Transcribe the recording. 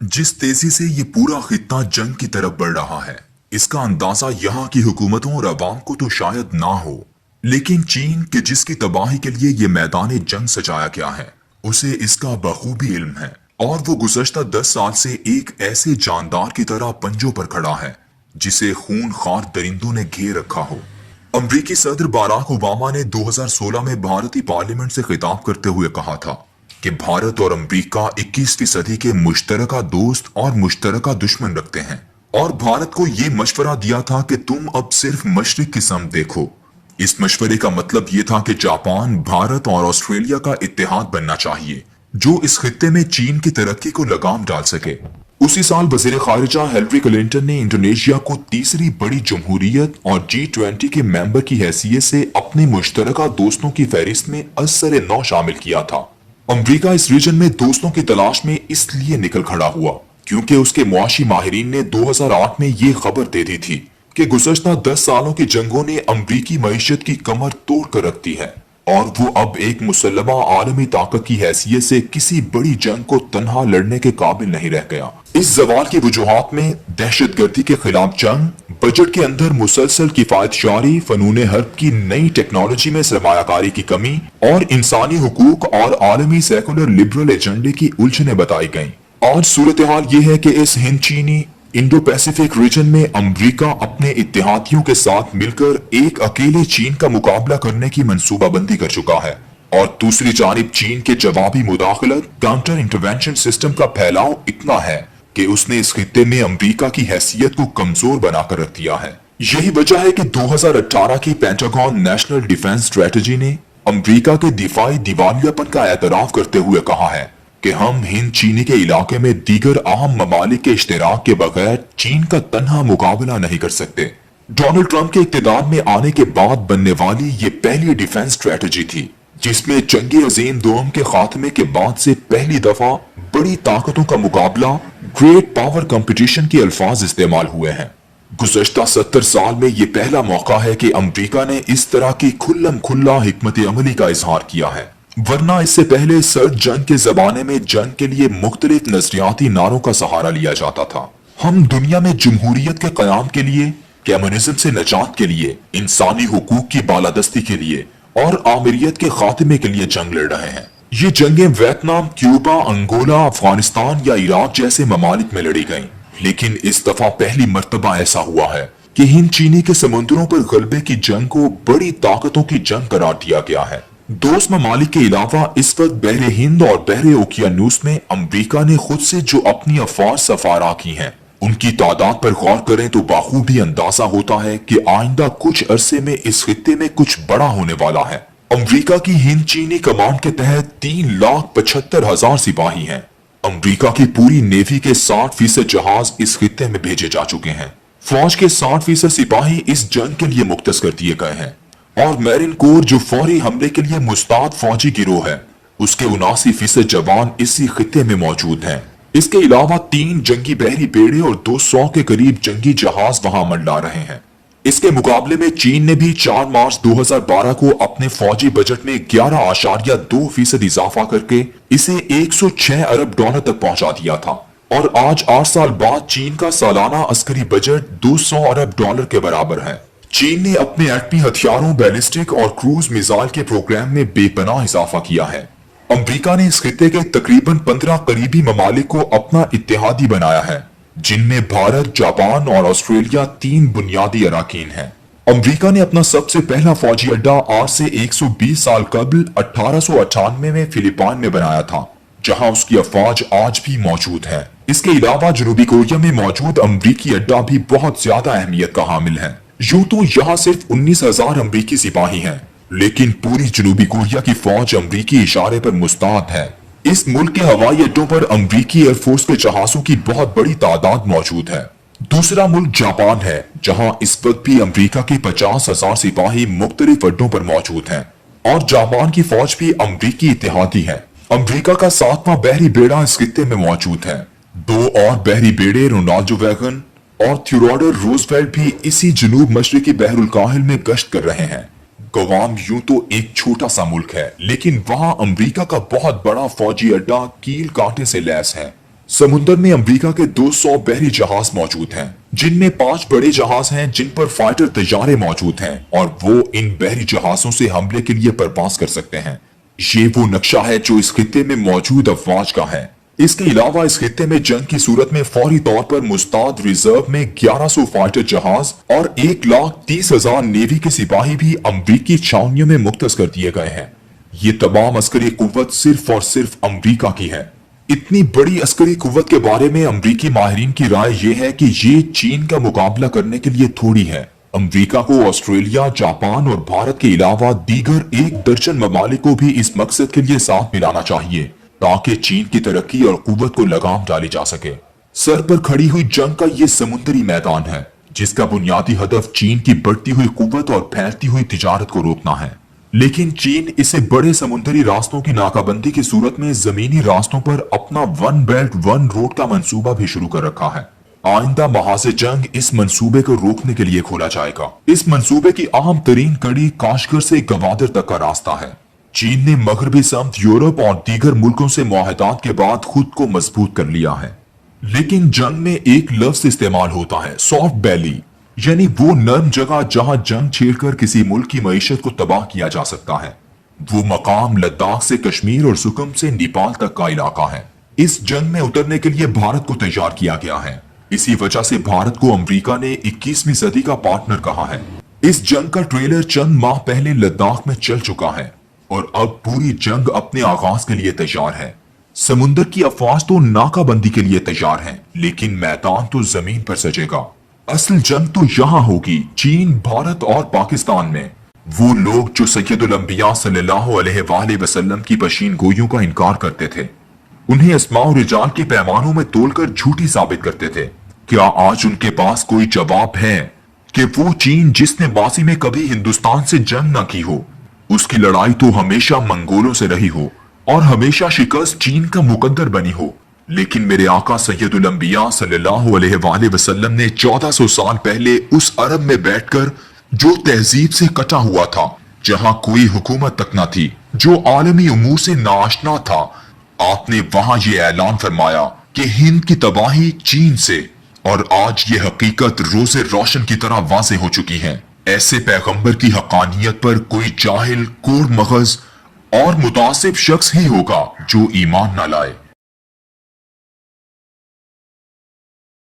जिस तेजी से ये पूरा खित्ता जंग की तरफ बढ़ रहा है, इसका अंदाजा यहाँ की हुकूमतों और अवाम को तो शायद ना हो, लेकिन चीन के जिसकी तबाही के लिए ये मैदान जंग सजाया गया है, उसे इसका बखूबी इल्म है और वो गुज़श्ता 10 साल से एक ऐसे जानदार की तरह पंजों पर खड़ा है जिसे खूनखार दरिंदों ने घेर रखा हो। अमरीकी सदर बाराक ओबामा ने 2016 में भारतीय पार्लियामेंट से खिताब करते हुए कहा था कि भारत और अमेरिका 21वीं सदी के मुश्तरका दोस्त और मुश्तरका दुश्मन रखते हैं और भारत को ये मशवरा दिया था कि तुम अब सिर्फ मशरिक की समत देखो। इस मशवरे का मतलब ये था कि जापान, भारत और ऑस्ट्रेलिया का इत्तेहाद बनना चाहिए जो इस खित्ते में चीन की तरक्की को लगाम डाल सके। उसी साल वज़ीर ख़ारिजा हिलरी क्लिंटन ने इंडोनेशिया को तीसरी बड़ी जमहूरियत और G20 के मेंबर की हैसियत से अपने मुश्तरका दोस्तों की फहरिस्त में असर नौ शामिल किया था। अमेरिका इस रीजन में दोस्तों की तलाश में इसलिए निकल खड़ा हुआ क्योंकि उसके मुआशी माहिरीन ने 2008 में ये खबर दे दी थी कि गुज़श्ता 10 सालों की जंगों ने अमरीकी मईशत की कमर तोड़ कर रख दी है और वो अब एक मुसल्लमा आलमी ताकत की हैसियत से किसी बड़ी जंग को तन्हा लड़ने के काबिल नहीं रह गया। इस जवाल की वजूहात में दहशतगर्दी के खिलाफ जंग, बजट के अंदर मुसलसल किफायत जारी, फनून हर्ब की नई टेक्नोलॉजी में सरमायाकारी की कमी और इंसानी हुकूक और आलमी सेकुलर लिबरल एजेंडे की उलझने बताई गयी। आज सूरत हाल ये है कि इस हिंद चीनी इंडो पैसिफिक रीजन में अमेरिका अपने इत्तेहादियों के साथ मिलकर एक अकेले चीन का मुकाबला करने की मंसूबाबंदी कर चुका है और दूसरी जानिब चीन के जवाबी मुदाखलत काउंटर इंटरवेंशन सिस्टम का फैलाव इतना है कि उसने इस खित्ते में अमेरिका की हैसियत को कमजोर बनाकर रख दिया है। यही वजह है कि 2018 की पेंटागन नेशनल डिफेंस स्ट्रेटजी ने अमेरिका के दिफाई दिवालियापन का एतराफ करते हुए कहा है कि हम हिंद चीनी के इलाके में दीगर अहम ममालिक के इश्तिराक के बगैर चीन का तन्हा मुकाबला नहीं कर सकते। डोनाल्ड ट्रंप के इक्तिदार में आने के बाद बनने वाली ये पहली डिफेंस स्ट्रेटजी थी जिसमें जंग अजीम दोम के खात्मे के बाद से पहली दफा बड़ी ताकतों का मुकाबला, ग्रेट पावर कंपटीशन के अल्फाज इस्तेमाल हुए हैं। गुज़श्ता 70 साल में ये पहला मौका है कि अमेरिका ने इस तरह की खुल्लम खुल्ला हिकमत अमली का इजहार किया है, वरना इससे पहले सर्द जंग के जमाने में जंग के लिए मुख्तलिफ नजरियाती नारों का सहारा लिया जाता था। हम दुनिया में जमहूरियत के कयाम के लिए, कम्युनिज्म से निजात के लिए, इंसानी हुकूक की बालादस्ती के लिए और आमिरियत के खात्मे के लिए जंग लड़ रहे हैं। ये जंगें वियतनाम, क्यूबा, अंगोला, अफगानिस्तान या इराक जैसे ममालिक में लड़ी गईं, लेकिन इस दफा पहली मर्तबा ऐसा हुआ है कि हिंद चीनी के समुद्रों पर गलबे की जंग को बड़ी ताकतों की जंग करार दिया गया है। दोस्त ममालिक के अलावा इस वक्त बहरे हिंद और बहरे ओकियानूस में अमेरिका ने खुद से जो अपनी अफवाज सफारा की हैं, उनकी तादाद पर गौर करें तो बाखूबी अंदाजा होता है कि आइंदा कुछ अरसे में इस खित्ते में कुछ बड़ा होने वाला है। अमेरिका की हिंद चीनी कमांड के तहत 3,75,000 सिपाही हैं। अमेरिका की पूरी नेवी के 60% जहाज इस खित्ते में भेजे जा चुके हैं। फौज के 60% सिपाही इस जंग के लिए मुख्तस कर दिए गए हैं और मैरिन कोर जो फौरी हमले के लिए मुस्ताद फौजी गिरोह है, उसके 79% जवान इसी खित्ते में मौजूद हैं। इसके अलावा 3 जंगी बहरी बेड़े और 200 के करीब जंगी जहाज वहां मंडरा रहे हैं। इसके मुकाबले में चीन ने भी 4 मार्च 2012 को अपने फौजी बजट में 11.2% इजाफा करके इसे $106 अरब तक पहुंचा दिया था और आज 8 साल बाद चीन का सालाना अस्करी बजट $200 अरब के बराबर है। चीन ने अपने एटमी हथियारों, बैलिस्टिक और क्रूज मिसाइल के प्रोग्राम में बेपनाह इजाफा किया है। अमेरिका ने इस खित्ते के तकरीबन 15 करीबी ममालिक को अपना इत्तेहादी बनाया है, जिनमें भारत, जापान और ऑस्ट्रेलिया 3 बुनियादी अराकीन हैं। अमेरिका ने अपना सबसे पहला फौजी अड्डा आज से 120 साल कबल 1898 में फिलिपाइन में बनाया था, जहां उसकी अफवाज आज भी मौजूद है। इसके अलावा जनूबी कोरिया में मौजूद अमरीकी अड्डा भी बहुत ज्यादा अहमियत का हामिल है। यूं तो यहाँ सिर्फ 19,000 अमरीकी सिपाही हैं, लेकिन पूरी जनूबी कोरिया की फौज अमरीकी इशारे पर मुस्तैद है। इस मुल्क के हवाई अड्डों पर अमरीकी एयरफोर्स के जहाजों की बहुत बड़ी तादाद मौजूद है। दूसरा मुल्क जापान है, जहां इस वक्त भी अमरीका के 50,000 सिपाही मुख्तलिफ अड्डों पर मौजूद हैं और जापान की फौज भी अमरीकी इत्तेहादी है। अमरीका का 7वां बहरी बेड़ा इस खित्ते में मौजूद है। 2 और बहरी बेड़े रोनाल्डो वैगन और थियोडोर रूजवेल्ट भी इसी जनूब मशरिकी बहरुल काहिल में गश्त कर रहे हैं। गुआम यूं तो एक छोटा सा मुल्क है, लेकिन वहां अमेरिका का बहुत बड़ा फौजी अड्डा कील कांटे से लैस है। समुंदर में अमेरिका के 200 बहरी जहाज मौजूद हैं, जिनमें 5 बड़े जहाज हैं जिन पर फाइटर तैयारे मौजूद हैं और वो इन बहरी जहाजों से हमले के लिए प्रवास कर सकते हैं। ये वो नक्शा है जो इस खित्ते में मौजूद अफवाज का है। इसके अलावा इस खित्ते में जंग की सूरत में फौरी तौर पर मुस्ताद रिजर्व में 1100 फाइटर जहाज और 1,30,000 नेवी के सिपाही भी अमरीकी छावनियों में मुख्तस कर दिए गए हैं। ये तमाम अस्करी कुव्वत सिर्फ और सिर्फ अमरीका की है। इतनी बड़ी अस्करी कुव्वत के बारे में अमरीकी माहिरीन की राय ये है कि ये चीन का मुकाबला करने के लिए थोड़ी है। अमरीका को ऑस्ट्रेलिया, जापान और भारत के अलावा दीगर 1 दर्जन ममालिक को भी इस मकसद के लिए साथ मिलाना चाहिए ताकि चीन की तरक्की और कुव्वत को लगाम डाली जा सके। सर पर खड़ी हुई जंग का ये समुद्री मैदान है जिसका बुनियादी हदफ चीन की बढ़ती हुई कुव्वत और फैलती हुई तिजारत को रोकना है। लेकिन चीन इसे बड़े समुद्री रास्तों की नाकाबंदी की सूरत में जमीनी रास्तों पर अपना 1 बेल्ट 1 रोड का मंसूबा भी शुरू कर रखा है। आइंदा महाज़े जंग इस मंसूबे को रोकने के लिए खोला जाएगा। इस मंसूबे की अहम तरीन कड़ी काशगर से गवादर तक का रास्ता है। चीन ने मगरबी समेत यूरोप और दीगर मुल्कों से मुआहदात के बाद खुद को मजबूत कर लिया है। लेकिन जंग में एक लफ्ज इस्तेमाल होता है, सॉफ्ट बैली, यानी वो नर्म जगह जहां जंग छेड़कर किसी मुल्क की मईशत को तबाह किया जा सकता है। वो मकाम लद्दाख से कश्मीर और सुकम से नेपाल तक का इलाका है। इस जंग में उतरने के लिए भारत को तैयार किया गया है। इसी वजह से भारत को अमेरिका ने 21वीं सदी का पार्टनर कहा है। इस जंग का ट्रेलर चंद माह पहले लद्दाख में चल चुका है और अब पूरी जंग अपने आगाज के लिए तैयार है। समुद्र की अफवाज तो नाकाबंदी के लिए तैयार है, लेकिन मैदान तो जमीन पर सजेगा। असल जंग तो यहाँ होगी चीन, भारत और पाकिस्तान में। वो लोग जो सैयदुल अंबिया सल्लल्लाहु अलैहि वसल्लम की पशीन गोइयों का इनकार करते थे, उन्हें अस्मा और रिजाल के पैमानों में तोलकर झूठी साबित करते थे, क्या आज उनके पास कोई जवाब है कि वो चीन जिसने माजी में कभी हिंदुस्तान से जंग न की हो, उसकी लड़ाई तो हमेशा मंगोलों से रही हो और हमेशा शिकस्त चीन का मुकद्दर बनी हो। लेकिन मेरे आका सैयदुल अंबिया सल्लल्लाहु अलैहि वसल्लम ने 1400 साल पहले उस अरब में बैठकर जो तहजीब से कटा हुआ था, जहां कोई हुकूमत तक न थी, जो आलमी उमूर से नाआशना था, आपने वहां ये ऐलान फरमाया कि हिंद की तबाही चीन से, और आज ये हकीकत रोज़े रोशन की तरह वाज़े हो चुकी है। ऐसे पैगंबर की हकानियत पर कोई जाहिल, कोड़ मगज और मुतासिब शख्स ही होगा जो ईमान न लाए।